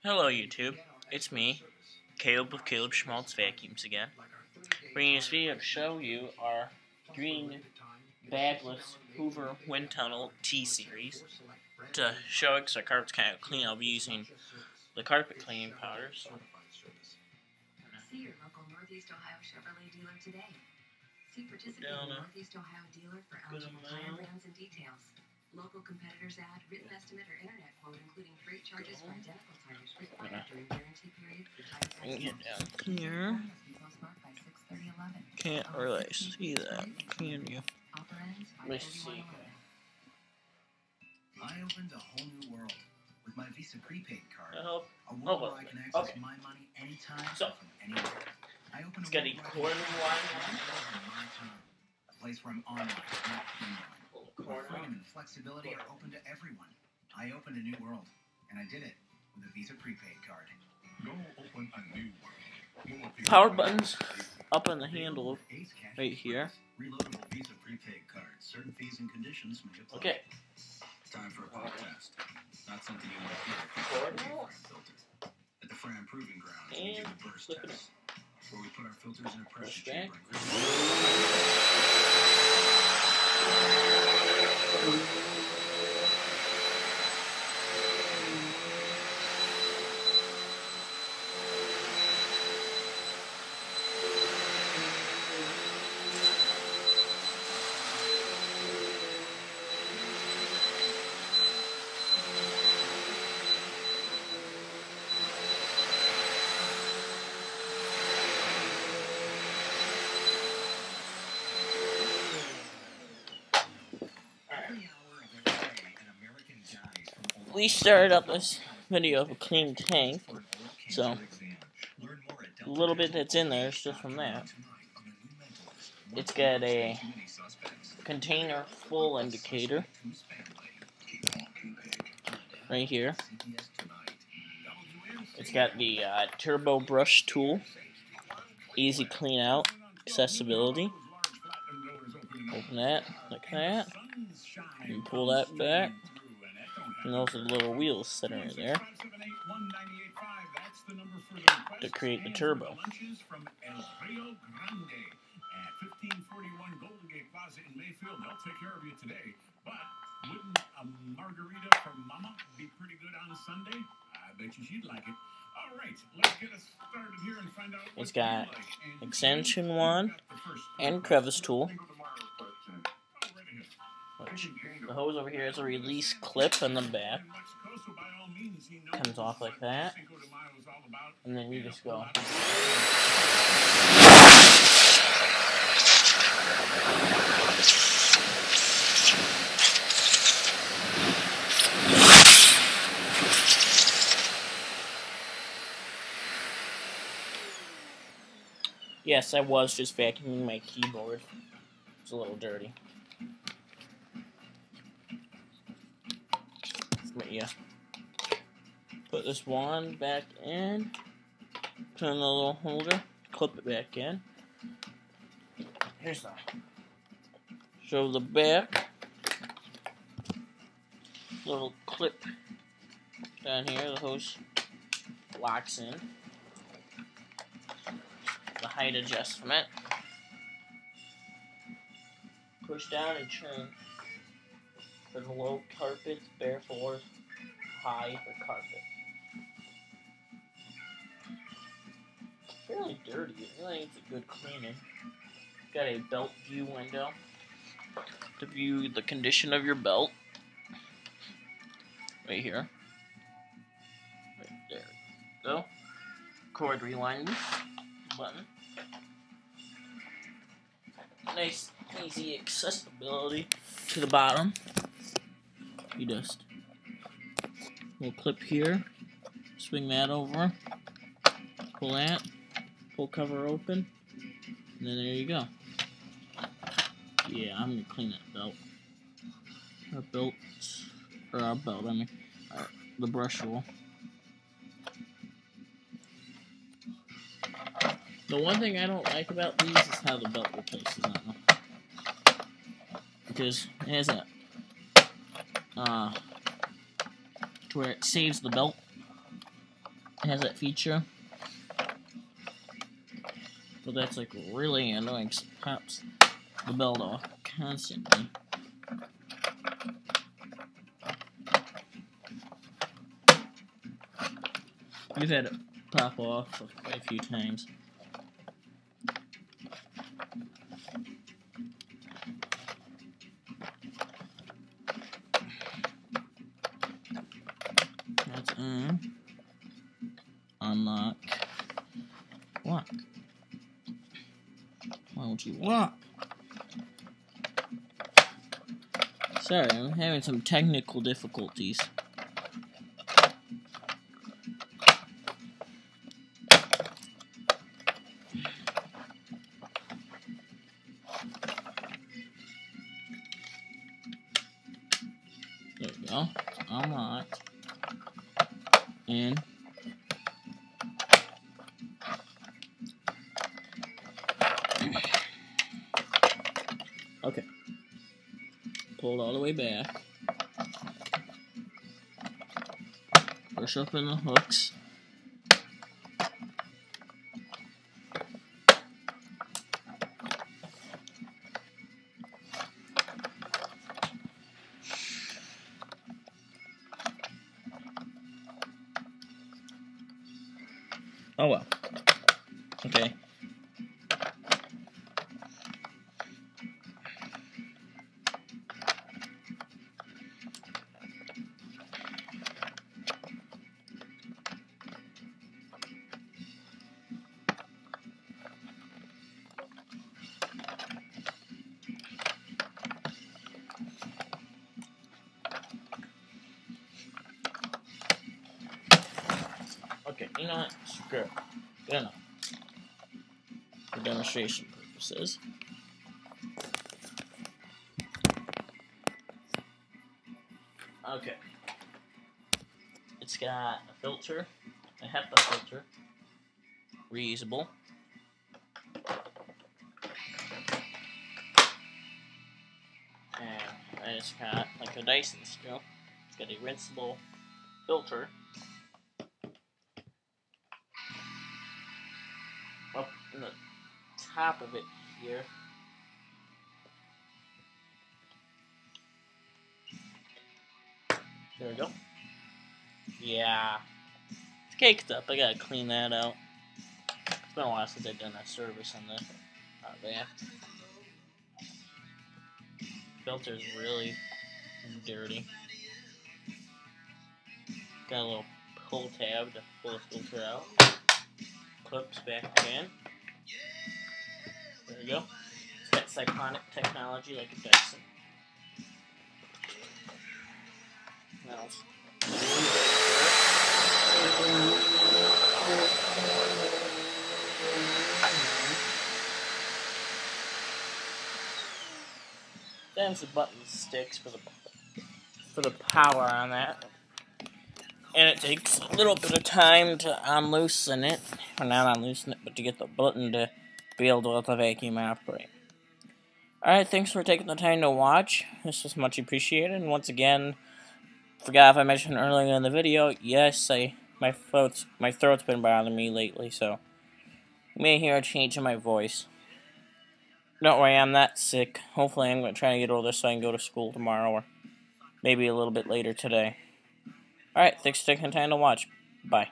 Hello YouTube, it's me, Caleb with Caleb Schmaltz Vacuums again. Bringing this video to show you our green bagless Hoover Windtunnel T-Series. To show it, because our carpet's kind of clean, I'll be using the carpet cleaning powders. See your local Northeast Ohio Chevrolet dealer today. See participating Northeast Ohio dealer for eligible tire brands and details. Local competitors add written estimate or internet quote, including freight charges for identical tires required during guarantee period for tire Get down here. Can't really see that, can you? Let's see. I opened a whole new world with my Visa prepaid card. A world where I can access my money anytime from anywhere. I opened it's got a corner line. A place where I'm online, not online. Where freedom and flexibility are open to everyone. I opened a new world, and I did it with a Visa prepaid card. Go open a new world. Power buttons up on the handle right here. Reloadable Visa prepaid card. Certain fees and conditions may apply. Okay. Time for a quick test. Not something you want to hear if you have a filter. At the Fram Proving Grounds, we do the burst test, where we put our filters in a pressure chamber. We started up this video of a clean tank, so a little bit that's in there is just from that. It's got a container full indicator right here. It's got the turbo brush tool, easy clean out, accessibility. Open that like that, and pull that back. And those are the little wheels that are in there to create the turbo. It's got extension one and crevice tool. The hose over here has a release clip on the back. Comes off like that. And then you just go. Yes, I was just vacuuming my keyboard. It's a little dirty. But yeah, put this wand back in, put in the little holder, clip it back in. Here's the show the back, little clip down here. The hose locks in. The height adjustment. Push down and turn. For the low carpets, bare floors, high for carpet. Fairly dirty. It really needs a good cleaning. Got a belt view window to view the condition of your belt. Right here. Right there. Go. Cord rewind button. Nice, easy accessibility to the bottom. You just little clip here, swing that over, pull that, pull cover open, and then there you go. Yeah, I'm gonna clean that belt. The brush roll. The one thing I don't like about these is how the belt replaces on them. Because it has a to where it saves the belt has that feature. But that's like really annoying, 'cause it pops the belt off constantly. We've had it pop off quite a few times. That's on. Unlock. Lock. Why won't you lock? Sorry, I'm having some technical difficulties. There we go. It's unlocked. And okay. Pull it all the way back. Push up in the hooks. Oh well. Okay. Okay, you know what? Screw it. Good enough. For demonstration purposes. Okay. It's got a filter, a HEPA filter, reusable. And it's got like a Dyson still. It's got a rinsable filter. Up in the top of it here. There we go. Yeah. It's caked up. I gotta clean that out. It's been a while since I've done a service on the bath. Filter's really dirty. Got a little pull tab to pull the filter out. Clips back in. There we go. It's got cyclonic technology like a Dyson. Now, there's the button sticks for the power on that. And it takes a little bit of time to unloosen it. Or not unloosen it, but to get the button to be able to let the vacuum operate. Alright, thanks for taking the time to watch. This was much appreciated. And once again, forgot if I mentioned earlier in the video, yes, my throat's been bothering me lately, so you may hear a change in my voice. Don't worry, I'm not sick. Hopefully I'm going to try to get over this so I can go to school tomorrow, or maybe a little bit later today. Alright, thanks for taking the time to watch. Bye.